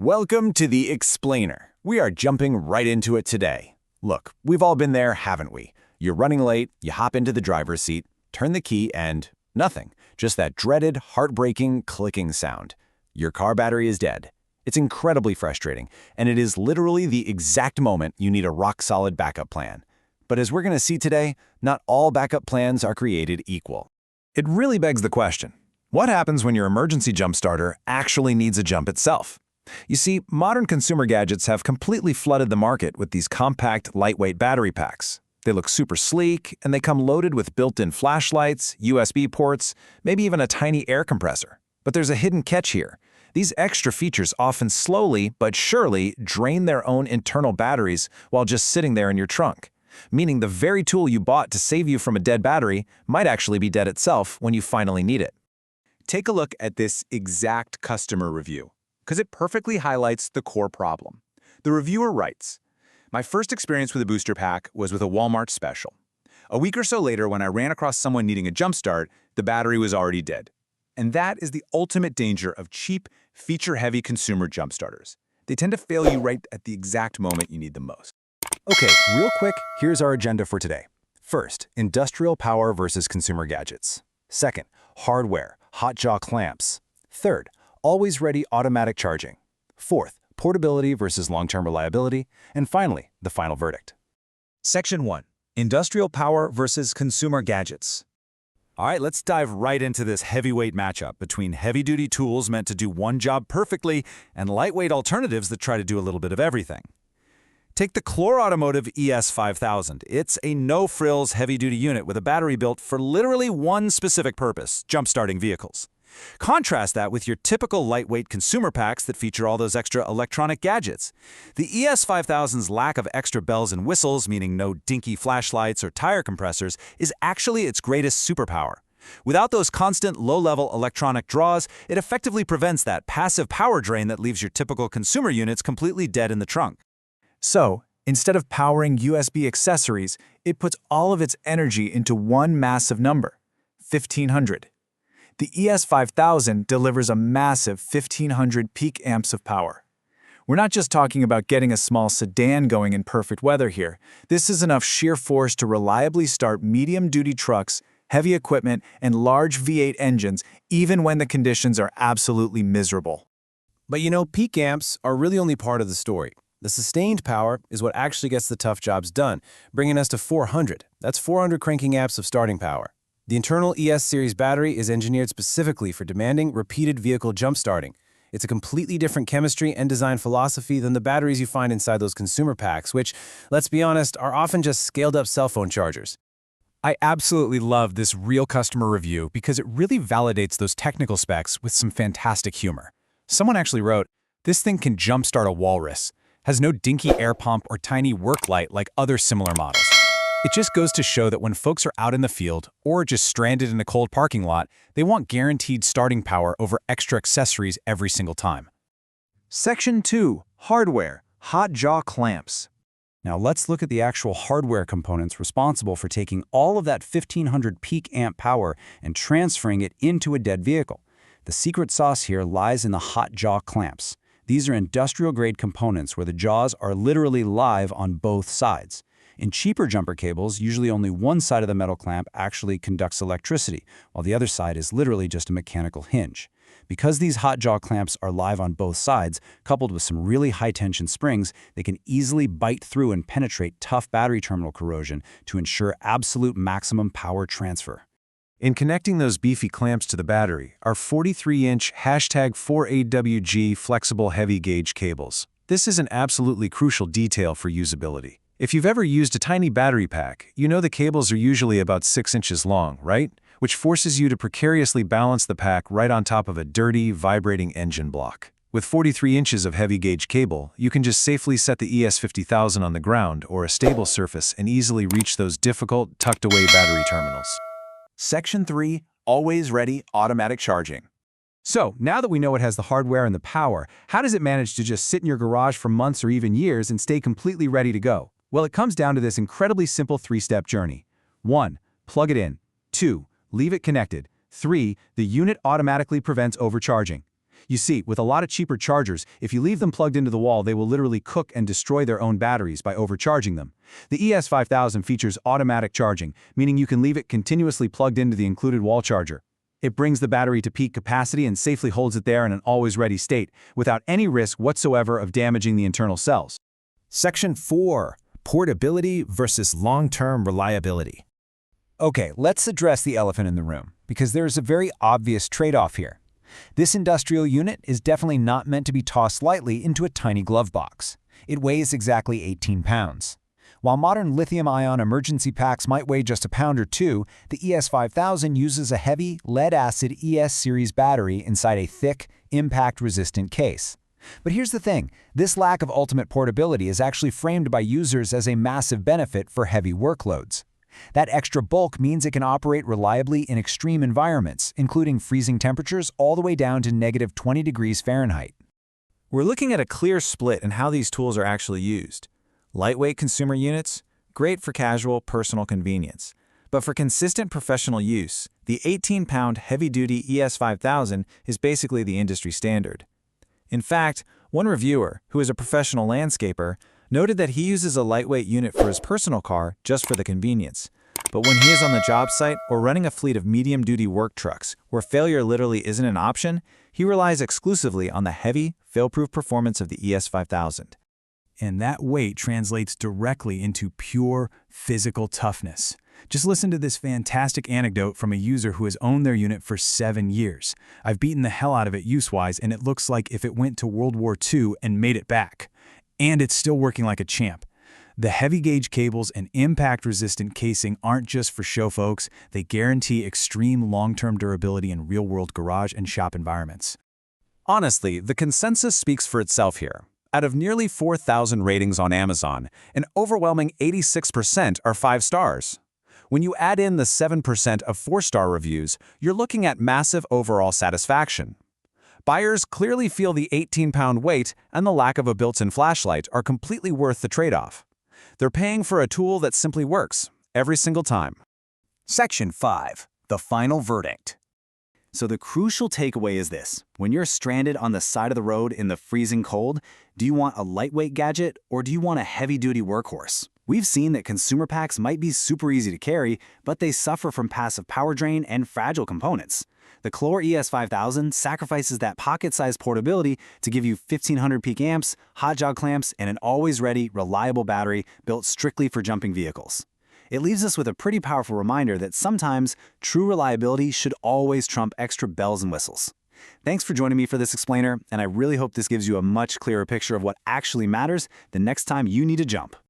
Welcome to the Explainer. We are jumping right into it today. Look, we've all been there, haven't we? You're running late, you hop into the driver's seat, turn the key, and nothing. Just that dreaded, heartbreaking, clicking sound. Your car battery is dead. It's incredibly frustrating, and it is literally the exact moment you need a rock-solid backup plan. But as we're going to see today, not all backup plans are created equal. It really begs the question, what happens when your emergency jump starter actually needs a jump itself? You see, modern consumer gadgets have completely flooded the market with these compact, lightweight battery packs. They look super sleek, and they come loaded with built-in flashlights, USB ports, maybe even a tiny air compressor. But there's a hidden catch here. These extra features often slowly but surely drain their own internal batteries while just sitting there in your trunk, meaning the very tool you bought to save you from a dead battery might actually be dead itself when you finally need it. Take a look at this exact customer review, because it perfectly highlights the core problem. The reviewer writes, "My first experience with a booster pack was with a Walmart special. A week or so later, when I ran across someone needing a jump start, the battery was already dead." And that is the ultimate danger of cheap, feature-heavy consumer jump starters. They tend to fail you right at the exact moment you need them most. Okay, real quick, here's our agenda for today. First, industrial power versus consumer gadgets. Second, hardware, hot jaw clamps. Third, always-ready automatic charging. Fourth, portability versus long-term reliability. And finally, the final verdict. Section 1. Industrial power versus consumer gadgets. All right, let's dive right into this heavyweight matchup between heavy-duty tools meant to do one job perfectly and lightweight alternatives that try to do a little bit of everything. Take the Clore Automotive ES5000. It's a no-frills heavy-duty unit with a battery built for literally one specific purpose, jump-starting vehicles. Contrast that with your typical lightweight consumer packs that feature all those extra electronic gadgets. The ES5000's lack of extra bells and whistles, meaning no dinky flashlights or tire compressors, is actually its greatest superpower. Without those constant low-level electronic draws, it effectively prevents that passive power drain that leaves your typical consumer units completely dead in the trunk. So, instead of powering USB accessories, it puts all of its energy into one massive number, 1500. The ES5000 delivers a massive 1500 peak amps of power. We're not just talking about getting a small sedan going in perfect weather here. This is enough sheer force to reliably start medium-duty trucks, heavy equipment, and large V8 engines, even when the conditions are absolutely miserable. But peak amps are really only part of the story. The sustained power is what actually gets the tough jobs done, bringing us to 400. That's 400 cranking amps of starting power. The internal ES series battery is engineered specifically for demanding, repeated vehicle jump starting. It's a completely different chemistry and design philosophy than the batteries you find inside those consumer packs, which, let's be honest, are often just scaled-up cell phone chargers. I absolutely love this real customer review because it really validates those technical specs with some fantastic humor. Someone actually wrote, "This thing can jumpstart a walrus. Has no dinky air pump or tiny work light like other similar models." It just goes to show that when folks are out in the field or just stranded in a cold parking lot, they want guaranteed starting power over extra accessories every single time. Section 2. Hardware, hot jaw clamps. Now let's look at the actual hardware components responsible for taking all of that 1500 peak amp power and transferring it into a dead vehicle. The secret sauce here lies in the hot jaw clamps. These are industrial-grade components where the jaws are literally live on both sides. In cheaper jumper cables, usually only one side of the metal clamp actually conducts electricity, while the other side is literally just a mechanical hinge. Because these hot jaw clamps are live on both sides, coupled with some really high-tension springs, they can easily bite through and penetrate tough battery terminal corrosion to ensure absolute maximum power transfer. In connecting those beefy clamps to the battery are 43-inch #4AWG flexible heavy gauge cables. This is an absolutely crucial detail for usability. If you've ever used a tiny battery pack, you know the cables are usually about 6 inches long, right? Which forces you to precariously balance the pack right on top of a dirty, vibrating engine block. With 43 inches of heavy gauge cable, you can just safely set the ES5000 on the ground or a stable surface and easily reach those difficult, tucked-away battery terminals. Section 3. Always-ready automatic charging. So, now that we know it has the hardware and the power, how does it manage to just sit in your garage for months or even years and stay completely ready to go? Well, it comes down to this incredibly simple three-step journey. 1. Plug it in. 2. Leave it connected. 3. The unit automatically prevents overcharging. You see, with a lot of cheaper chargers, if you leave them plugged into the wall, they will literally cook and destroy their own batteries by overcharging them. The ES5000 features automatic charging, meaning you can leave it continuously plugged into the included wall charger. It brings the battery to peak capacity and safely holds it there in an always-ready state, without any risk whatsoever of damaging the internal cells. Section 4. Portability versus long-term reliability. Okay, let's address the elephant in the room, because there is a very obvious trade-off here. This industrial unit is definitely not meant to be tossed lightly into a tiny glove box. It weighs exactly 18 pounds. While modern lithium-ion emergency packs might weigh just a pound or two, the ES5000 uses a heavy, lead-acid ES series battery inside a thick, impact-resistant case. But here's the thing, this lack of ultimate portability is actually framed by users as a massive benefit for heavy workloads. That extra bulk means it can operate reliably in extreme environments, including freezing temperatures all the way down to negative 20 degrees Fahrenheit. We're looking at a clear split in how these tools are actually used. Lightweight consumer units, great for casual, personal convenience. But for consistent professional use, the 18-pound heavy-duty ES5000 is basically the industry standard. In fact, one reviewer, who is a professional landscaper, noted that he uses a lightweight unit for his personal car just for the convenience. But when he is on the job site or running a fleet of medium-duty work trucks where failure literally isn't an option, he relies exclusively on the heavy, fail-proof performance of the ES5000. And that weight translates directly into pure physical toughness. Just listen to this fantastic anecdote from a user who has owned their unit for 7 years. I've beaten the hell out of it use-wise, and it looks like if it went to World War II and made it back. And it's still working like a champ. The heavy-gauge cables and impact-resistant casing aren't just for show, folks. They guarantee extreme long-term durability in real-world garage and shop environments. Honestly, the consensus speaks for itself here. Out of nearly 4,000 ratings on Amazon, an overwhelming 86% are 5 stars. When you add in the 7% of 4-star reviews, you're looking at massive overall satisfaction. Buyers clearly feel the 18-pound weight and the lack of a built-in flashlight are completely worth the trade-off. They're paying for a tool that simply works, every single time. Section 5. The final verdict. So the crucial takeaway is this. When you're stranded on the side of the road in the freezing cold, do you want a lightweight gadget or do you want a heavy-duty workhorse? We've seen that consumer packs might be super easy to carry, but they suffer from passive power drain and fragile components. The Clore ES5000 sacrifices that pocket-sized portability to give you 1500 peak amps, hot jog clamps, and an always-ready, reliable battery built strictly for jumping vehicles. It leaves us with a pretty powerful reminder that sometimes true reliability should always trump extra bells and whistles. Thanks for joining me for this explainer, and I really hope this gives you a much clearer picture of what actually matters the next time you need to jump.